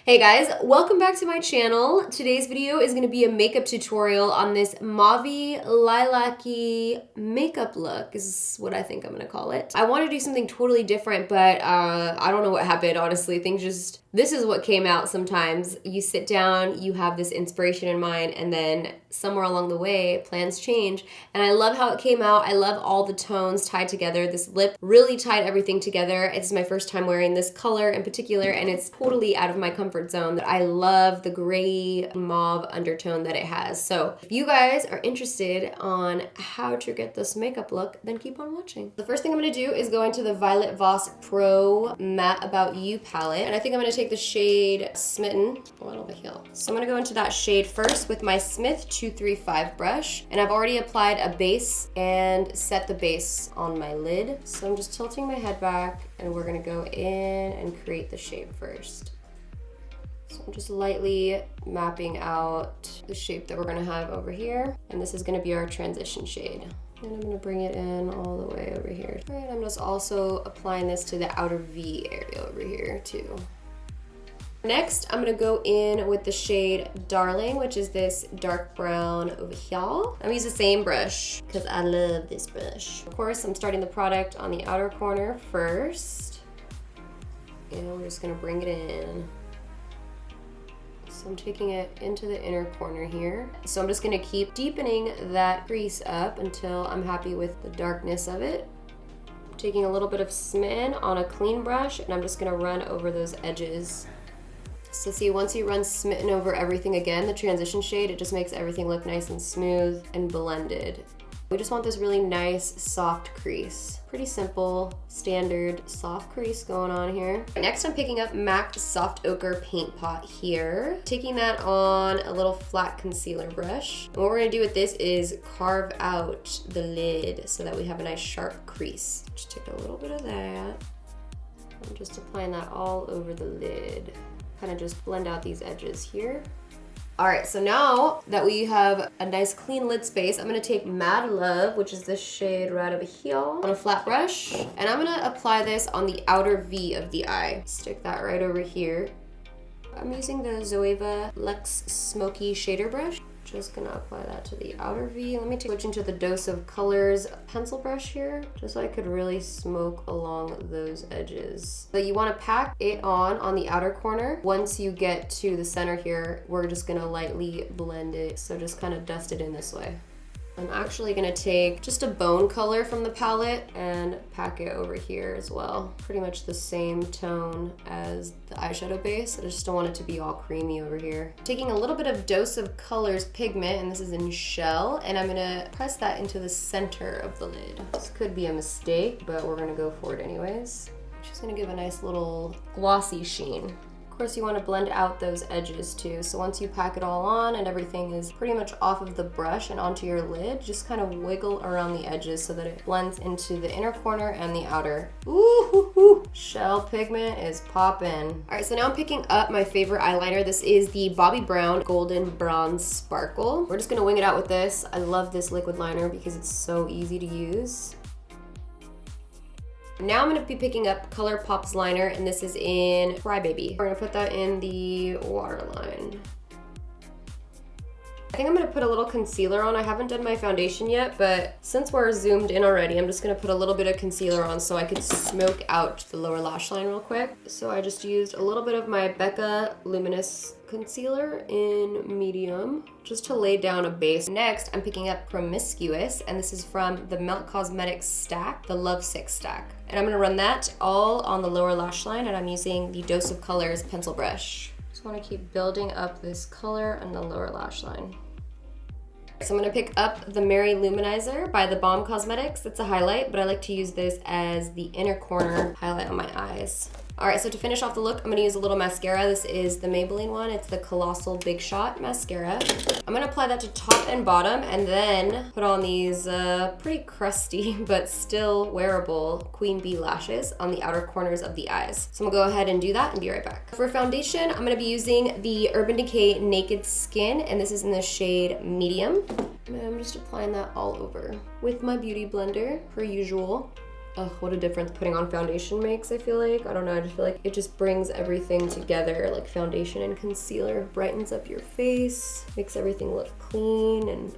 Hey guys, welcome back to my channel. Today's video is going to be a makeup tutorial on this mauve-y, lilac-y makeup look is what I think I'm going to call it. I want to do something totally different, but I don't know what happened, honestly. This is what came out sometimes. You sit down, you have this inspiration in mind, and then somewhere along the way, plans change. And I love how it came out. I love all the tones tied together. This lip really tied everything together. It's my first time wearing this color in particular, and it's totally out of my comfort zone. I love the gray mauve undertone that it has. So if you guys are interested on how to get this makeup look, then keep on watching. The first thing I'm gonna do is go into the VOILET VOSS Pro Matte About You palette, and I think I'm gonna take the shade Smitten. So I'm gonna go into that shade first with my Smith 235 brush, and I've already applied a base and set the base on my lid. So I'm just tilting my head back, and we're gonna go in and create the shape first. So I'm just lightly mapping out the shape that we're gonna have over here, and this is gonna be our transition shade. And I'm gonna bring it in all the way over here. All right, I'm just also applying this to the outer V area over here too. Next, I'm gonna go in with the shade Darling, which is this dark brown over here. I'm gonna use the same brush because I love this brush. Of course, I'm starting the product on the outer corner first. And we're just gonna bring it in. So I'm taking it into the inner corner here. So I'm just gonna keep deepening that crease up until I'm happy with the darkness of it. I'm taking a little bit of Smitten on a clean brush, and I'm just gonna run over those edges. So see, once you run Smitten over everything again, the transition shade, it just makes everything look nice and smooth and blended. We just want this really nice, soft crease. Pretty simple, standard, soft crease going on here. Next, I'm picking up MAC Soft Ochre Paint Pot here. Taking that on a little flat concealer brush. And what we're gonna do with this is carve out the lid so that we have a nice sharp crease. Just take a little bit of that. I'm just applying that all over the lid. Kind of just blend out these edges here. All right, so now that we have a nice clean lid space, I'm gonna take Mad Love, which is this shade right over here, on a flat brush, and I'm gonna apply this on the outer V of the eye. Stick that right over here. I'm using the Zoeva Luxe Smoky Shader Brush. Just gonna apply that to the outer V. Let me switch into the Dose of Colors pencil brush here, just so I could really smoke along those edges. So you wanna pack it on the outer corner. Once you get to the center here, we're just gonna lightly blend it. So just kind of dust it in this way. I'm actually gonna take just a bone color from the palette and pack it over here as well. Pretty much the same tone as the eyeshadow base. I just don't want it to be all creamy over here. Taking a little bit of Dose of Colors pigment, and this is in Shell, and I'm gonna press that into the center of the lid. This could be a mistake, but we're gonna go for it anyways. Just gonna give a nice little glossy sheen. Of course, you want to blend out those edges too. So once you pack it all on and everything is pretty much off of the brush and onto your lid, just kind of wiggle around the edges so that it blends into the inner corner and the outer. Ooh, hoo, hoo. Shell pigment is popping. All right, so now I'm picking up my favorite eyeliner. This is the Bobbi Brown Golden Bronze Sparkle. We're just gonna wing it out with this. I love this liquid liner because it's so easy to use. Now I'm gonna be picking up ColourPop's liner, and this is in Crybaby. We're gonna put that in the waterline. I think I'm gonna put a little concealer on. I haven't done my foundation yet, but since we're zoomed in already, I'm just gonna put a little bit of concealer on so I could smoke out the lower lash line real quick. So I just used a little bit of my BECCA Luminous concealer in medium, just to lay down a base. Next, I'm picking up Promiscuous, and this is from the Melt Cosmetics stack, the Lovesick stack. And I'm gonna run that all on the lower lash line, and I'm using the Dose of Colors pencil brush. Just wanna keep building up this color on the lower lash line. So I'm gonna pick up the Mary Luminizer by the Balm Cosmetics. It's a highlight, but I like to use this as the inner corner highlight on my eyes. All right, so to finish off the look, I'm gonna use a little mascara. This is the Maybelline one. It's the Colossal Big Shot Mascara. I'm gonna apply that to top and bottom, and then put on these pretty crusty, but still wearable Queen Bee lashes on the outer corners of the eyes. So I'm gonna go ahead and do that and be right back. For foundation, I'm gonna be using the Urban Decay Naked Skin, and this is in the shade Medium. And I'm just applying that all over with my beauty blender, per usual. ugh, what a difference putting on foundation makes, I feel like. I don't know, I just feel like it just brings everything together, like foundation and concealer. Brightens up your face, makes everything look clean. And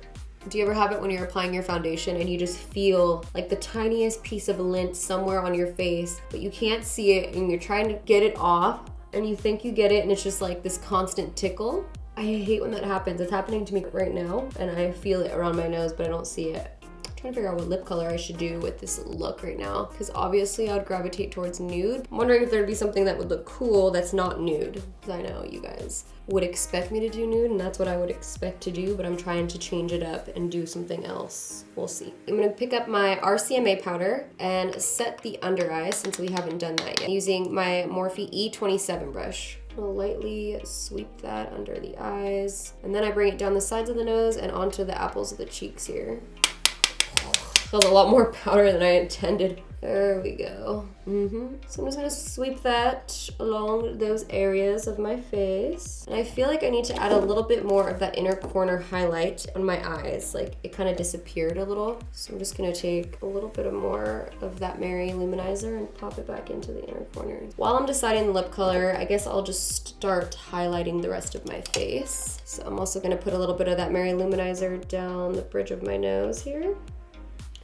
do you ever have it when you're applying your foundation and you just feel like the tiniest piece of lint somewhere on your face, but you can't see it and you're trying to get it off and you think you get it and it's just like this constant tickle? I hate when that happens. It's happening to me right now and I feel it around my nose, but I don't see it. I'm trying to figure out what lip color I should do with this look right now, because obviously I would gravitate towards nude. I'm wondering if there'd be something that would look cool that's not nude, because I know you guys would expect me to do nude and that's what I would expect to do, but I'm trying to change it up and do something else. We'll see. I'm gonna pick up my RCMA powder and set the under eye since we haven't done that yet, using my Morphe E27 brush. I'll lightly sweep that under the eyes, and then I bring it down the sides of the nose and onto the apples of the cheeks here. Feels a lot more powder than I intended. There we go. So I'm just gonna sweep that along those areas of my face. And I feel like I need to add a little bit more of that inner corner highlight on my eyes. Like it kind of disappeared a little. So I'm just gonna take a little bit more of that Mary Luminizer and pop it back into the inner corner. While I'm deciding the lip color, I guess I'll just start highlighting the rest of my face. So I'm also gonna put a little bit of that Mary Luminizer down the bridge of my nose here.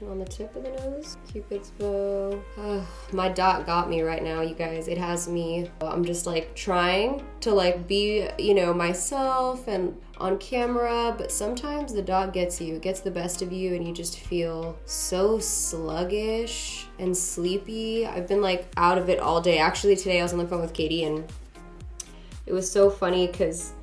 And on the tip of the nose, Cupid's bow. My dot got me right now, you guys. It has me. I'm just like trying to like be, you know, myself and on camera, but sometimes the dot gets you. It gets the best of you and you just feel so sluggish and sleepy. I've been like out of it all day. Actually, today I was on the phone with Katie and it was so funny because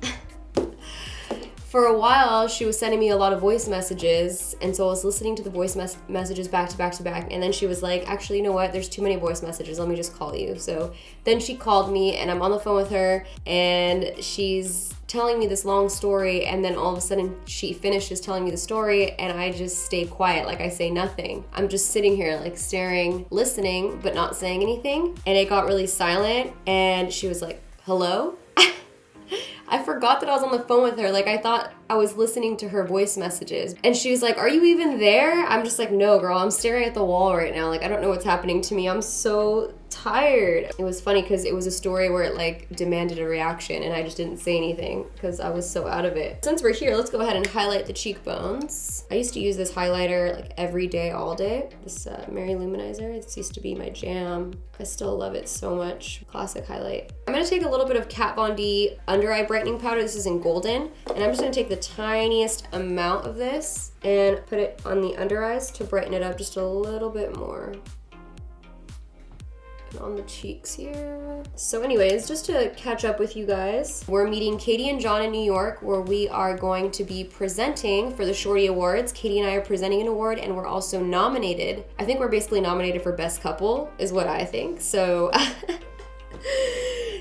for a while, she was sending me a lot of voice messages, and so I was listening to the voice messages back to back to back, and then she was like, actually, you know what, there's too many voice messages, let me just call you. So then she called me, and I'm on the phone with her, and she's telling me this long story, and then all of a sudden, she finishes telling me the story, and I just stay quiet, like I say nothing. I'm just sitting here, like staring, listening, but not saying anything, and it got really silent, and she was like, hello? I forgot that I was on the phone with her. Like I thought I was listening to her voice messages. And she was like, are you even there? I'm just like, no girl, I'm staring at the wall right now. Like I don't know what's happening to me. I'm so tired. It was funny because it was a story where it like demanded a reaction and I just didn't say anything because I was so out of it. Since we're here, let's go ahead and highlight the cheekbones. I used to use this highlighter like every day, all day. This Mary Luminizer, this used to be my jam. I still love it so much. Classic highlight. I'm gonna take a little bit of Kat Von D under eye brightening powder. This is in golden. And I'm just gonna take the tiniest amount of this and put it on the under eyes to brighten it up just a little bit more. And on the cheeks here. So anyways, just to catch up with you guys, we're meeting Katie and John in New York where we are going to be presenting for the Shorty Awards. Katie and I are presenting an award and we're also nominated. I think we're basically nominated for Best Couple is what I think. So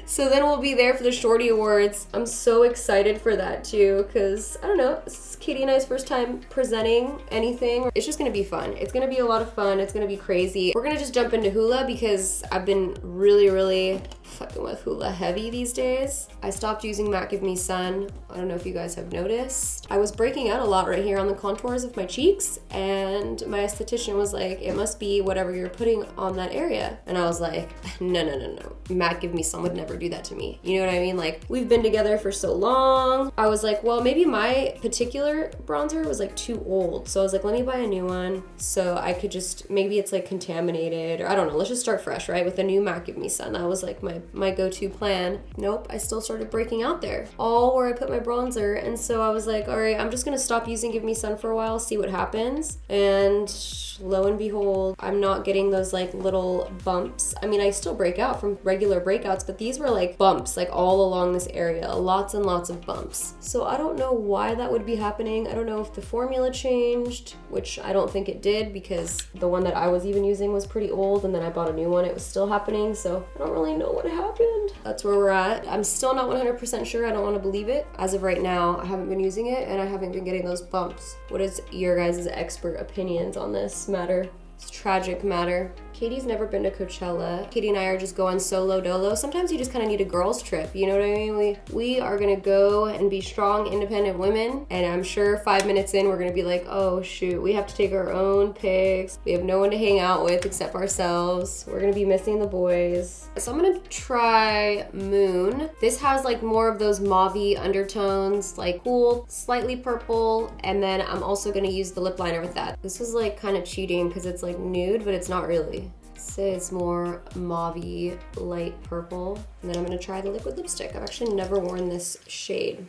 so then we'll be there for the Shorty Awards. I'm so excited for that too, because I don't know, it's Katie and I's first time presenting anything. It's just gonna be fun. It's gonna be a lot of fun. It's gonna be crazy. We're gonna just jump into HOOLA because I've been really fucking with HOOLA heavy these days. I stopped using Matte Give Me Sun. I don't know if you guys have noticed. I was breaking out a lot right here on the contours of my cheeks and my esthetician was like, it must be whatever you're putting on that area. And I was like, no. Matte Give Me Sun would never do that to me. You know what I mean? Like, we've been together for so long. I was like, well, maybe my particular bronzer was like too old. So I was like, let me buy a new one so I could just, maybe it's like contaminated or I don't know. Let's just start fresh, right? With a new Matte Give Me Sun. That was like my go-to plan. Nope, I still started breaking out there. All where I put my bronzer. And so I was like, all right, I'm just gonna stop using Give Me Sun for a while, see what happens. And lo and behold, I'm not getting those like little bumps. I mean, I still break out from regular breakouts, but these were like bumps like all along this area, lots and lots of bumps. So I don't know why that would be happening. I don't know if the formula changed, which I don't think it did because the one that I was even using was pretty old and then I bought a new one. It was still happening, so I don't really know what happened. That's where we're at. I'm still not 100% sure. I don't want to believe it. As of right now, I haven't been using it and I haven't been getting those bumps. What is your guys' expert opinions on this matter? It's tragic matter. Katie's never been to Coachella. Katie and I are just going solo dolo. Sometimes you just kind of need a girls trip, you know what I mean? We are gonna go and be strong, independent women, and I'm sure 5 minutes in, we're gonna be like, oh shoot, we have to take our own pics. We have no one to hang out with except ourselves. We're gonna be missing the boys. So I'm gonna try Moon. This has like more of those mauve-y undertones, like cool, slightly purple, and then I'm also gonna use the lip liner with that. This is like kind of cheating because it's like nude, but it's not really. Say it's more mauve-y, light purple. And then I'm gonna try the liquid lipstick. I've actually never worn this shade.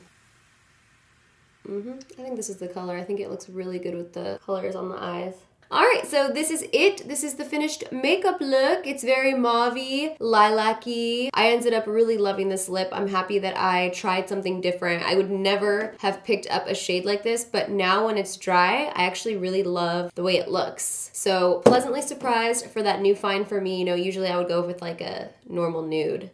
I think this is the color. I think it looks really good with the colors on the eyes. All right, so this is it. This is the finished makeup look. It's very mauve-y, lilac-y. I ended up really loving this lip. I'm happy that I tried something different. I would never have picked up a shade like this, but now when it's dry, I actually really love the way it looks. So pleasantly surprised for that new find for me. You know, usually I would go with like a normal nude,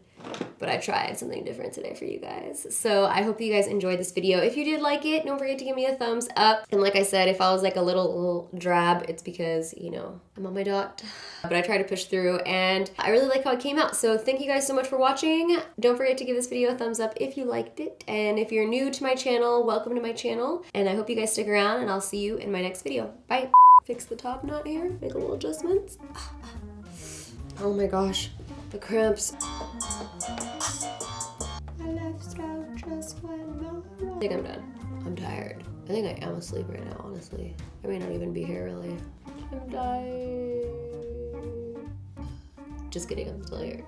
but I tried something different today for you guys. So I hope you guys enjoyed this video. If you did like it, don't forget to give me a thumbs up. And like I said, if I was like a little drab, it's because, you know, I'm on my dot. But I try to push through, and I really like how it came out. So thank you guys so much for watching. Don't forget to give this video a thumbs up if you liked it. And if you're new to my channel, welcome to my channel. And I hope you guys stick around, and I'll see you in my next video. Bye. Fix the top knot here, make a little adjustments. Oh my gosh, the cramps. I think I'm done. I'm tired. I think I am asleep right now, honestly. I may not even be here, really. I'm dying. Just kidding, I'm still here.